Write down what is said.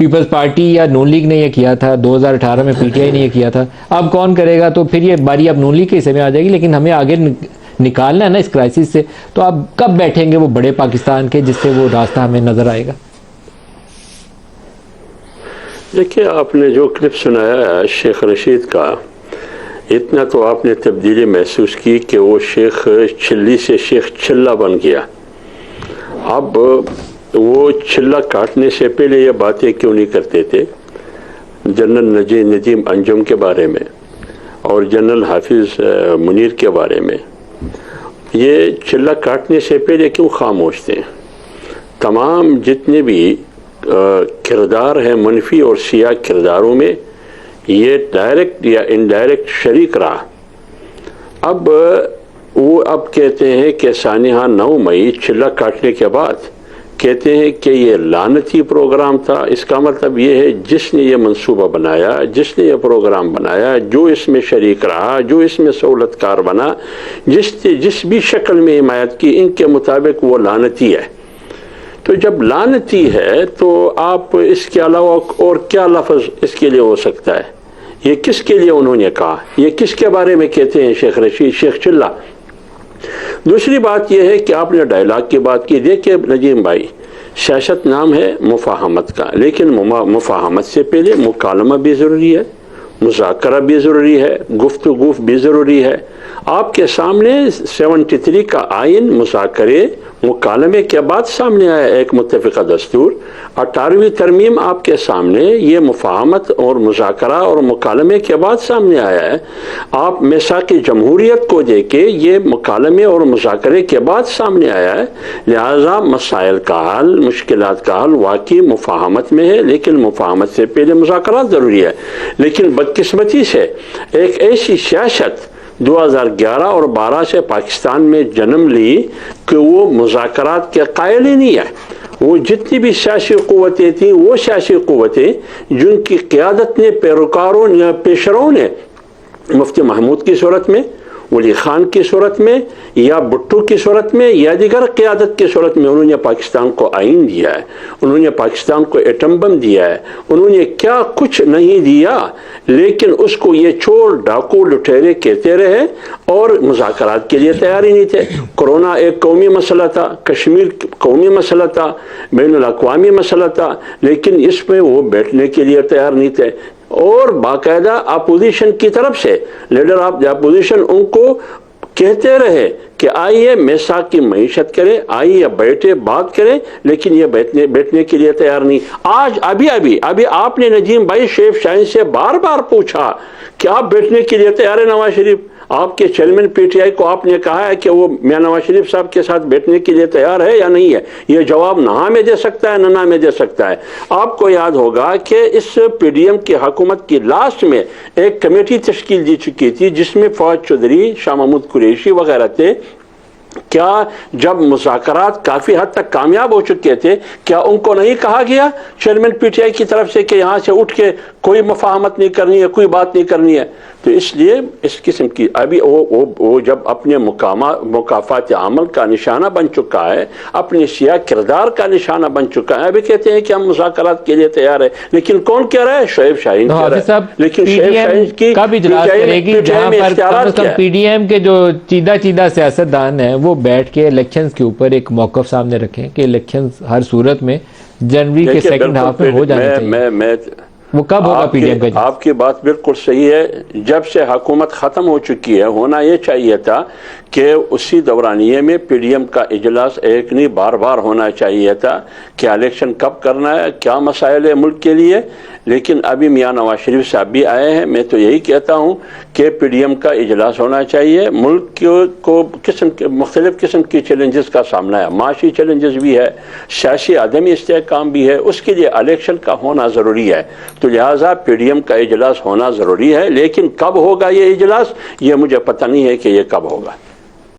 Peoples party یا نون league نے یہ کیا تھا، 2018 میں پی ٹی آئی نے یہ کیا تھا، اب کون کرے گا؟ تو پھر یہ باری اب نون لیگ کے حصے میں آ جائے گی. لیکن ہمیں آگے نکالنا ہے نا اس کرائسس سے، تو آپ کب بیٹھیں گے وہ بڑے پاکستان کے جس سے وہ راستہ ہمیں نظر آئے گا؟ دیکھیے، آپ نے جو کلپ سنایا ہے شیخ رشید کا، اتنا تو آپ نے تبدیلی محسوس کی کہ وہ شیخ چلی سے شیخ چلہ بن گیا. اب وہ چلہ کاٹنے سے پہلے یہ باتیں کیوں نہیں کرتے تھے جنرل ندیم انجم کے بارے میں اور جنرل حافظ منیر کے بارے میں؟ یہ چلہ کاٹنے سے پہلے کیوں خاموش تھے؟ تمام جتنے بھی کردار ہیں منفی اور سیاہ کرداروں میں یہ ڈائریکٹ یا انڈائریکٹ شریک رہا. اب وہ کہتے ہیں کہ سانحہ 9 مئی چلہ کاٹنے کے بعد کہتے ہیں کہ یہ لعنتی پروگرام تھا. اس کا مطلب یہ ہے جس نے یہ منصوبہ بنایا، جس نے یہ پروگرام بنایا، جو اس میں شریک رہا، جو اس میں سہولت کار بنا، جس بھی شکل میں حمایت کی، ان کے مطابق وہ لعنتی ہے. تو جب لعنتی ہے تو آپ اس کے علاوہ اور کیا لفظ اس کے لیے ہو سکتا ہے؟ یہ کس کے لیے انہوں نے کہا؟ یہ کس کے بارے میں کہتے ہیں شیخ رشید شیخ چلہ؟ دوسری بات یہ ہے کہ آپ نے ڈائلاگ کی بات کی. دیکھیں ندیم بھائی، سیاست نام ہے مفاہمت کا، لیکن مفاہمت سے پہلے مکالمہ بھی ضروری ہے، مذاکرہ بھی ضروری ہے، گفتگو بھی ضروری ہے. آپ کے سامنے 73 کا آئین مذاکرے مکالمے کے بعد سامنے آیا ایک متفقہ دستور. 18ویں ترمیم آپ کے سامنے یہ مفاہمت اور مذاکرہ اور مکالمے کے بعد سامنے آیا ہے. آپ میثاق جمہوریت کو دیکھیں، یہ مکالمے اور مذاکرے کے بعد سامنے آیا ہے. لہذا مسائل کا حل، مشکلات کا حل واقعی مفاہمت میں ہے، لیکن مفاہمت سے پہلے مذاکرات ضروری ہے. لیکن بدقسمتی سے ایک ایسی سیاست 2011 اور 12 سے پاکستان میں جنم لی کہ وہ مذاکرات کے قائل ہی نہیں ہے. وہ جتنی بھی سیاسی قوتیں تھیں، وہ سیاسی قوتیں جن کی قیادت نے پیروکاروں یا پیشروں نے مفتی محمود کی صورت میں، ولی خان کی صورت میں، یا بھٹو کی صورت میں، یا دیگر قیادت کی صورت میں انہوں نے پاکستان کو آئین دیا ہے، انہوں نے پاکستان کو ایٹم بم دیا ہے، انہوں نے کیا کچھ نہیں دیا. لیکن اس کو یہ چور ڈاکو لٹیرے کہتے رہے اور مذاکرات کے لیے تیار ہی نہیں تھے. کرونا ایک قومی مسئلہ تھا، کشمیر قومی مسئلہ تھا، بین الاقوامی مسئلہ تھا، لیکن اس میں وہ بیٹھنے کے لیے تیار نہیں تھے. اور باقاعدہ اپوزیشن کی طرف سے لیڈر آف دی اپوزیشن ان کو کہتے رہے کہ آئیے میثاق کی معیشت کریں، آئیے بیٹھے بات کریں، لیکن یہ بیٹھنے کے لیے تیار نہیں. آج ابھی آپ نے ندیم بھائی شیف شاہین سے بار بار پوچھا کہ آپ بیٹھنے کے لیے تیار ہیں نواز شریف؟ آپ کے چیئرمین پی ٹی آئی کو آپ نے کہا ہے کہ وہ میاں نواز شریف صاحب کے ساتھ بیٹھنے کے لیے تیار ہے یا نہیں ہے؟ یہ جواب نہ ہاں میں دے سکتا ہے، نہ میں دے سکتا ہے. آپ کو یاد ہوگا کہ اس پی ڈی ایم کی حکومت کی لاسٹ میں ایک کمیٹی تشکیل دی چکی تھی جس میں فواد چودھری، شاہ محمود قریشی وغیرہ تھے. کیا جب مذاکرات کافی حد تک کامیاب ہو چکے تھے، کیا ان کو نہیں کہا گیا چیئرمین پی ٹی آئی کی طرف سے کہ یہاں سے اٹھ کے کوئی مفاہمت نہیں کرنی ہے، کوئی بات نہیں کرنی ہے؟ تو اس لیے اس قسم کی ابھی وہ جب اپنے مکافات عمل کا نشانہ بن چکا ہے، اپنے سیاہ کردار کا نشانہ بن چکا ہے، ابھی کہتے ہیں کہ ہم مذاکرات کے لیے تیار ہیں. لیکن کون کہہ رہا ہے؟ شعیب شاہین کہہ رہا ہے. لیکن شعیب شاہین کی کب اجلاس کرے گی جہاں پر کم از کم پی ڈی ایم کے جو چیدہ سیاستدان ہیں وہ بیٹھ کے الیکشنز کے اوپر ایک موقف سامنے رکھیں کہ الیکشنز ہر صورت میں جنوری کے سیکنڈ ہاف میں ہو جانے چاہیے؟ وہ کب ہوگا پی ڈی ایم کا؟ آپ کی بات بالکل صحیح ہے. جب سے حکومت ختم ہو چکی ہے، ہونا یہ چاہیے تھا کہ اسی دورانیے میں پی ڈی ایم کا اجلاس ایک نہیں بار ہونا چاہیے تھا کہ الیکشن کب کرنا ہے، کیا مسائل ہے ملک کے لیے. لیکن ابھی میاں نواز شریف صاحب بھی آئے ہیں. میں تو یہی کہتا ہوں کہ پی ڈی ایم کا اجلاس ہونا چاہیے. ملک کو مختلف قسم کی چیلنجز کا سامنا ہے، معاشی چیلنجز بھی ہے، سیاسی عدمی استحکام بھی ہے، اس کے لیے الیکشن کا ہونا ضروری ہے. تو لہٰذا پی ڈی ایم کا اجلاس ہونا ضروری ہے. لیکن کب ہوگا یہ اجلاس، یہ مجھے پتہ نہیں ہے کہ یہ کب ہوگا.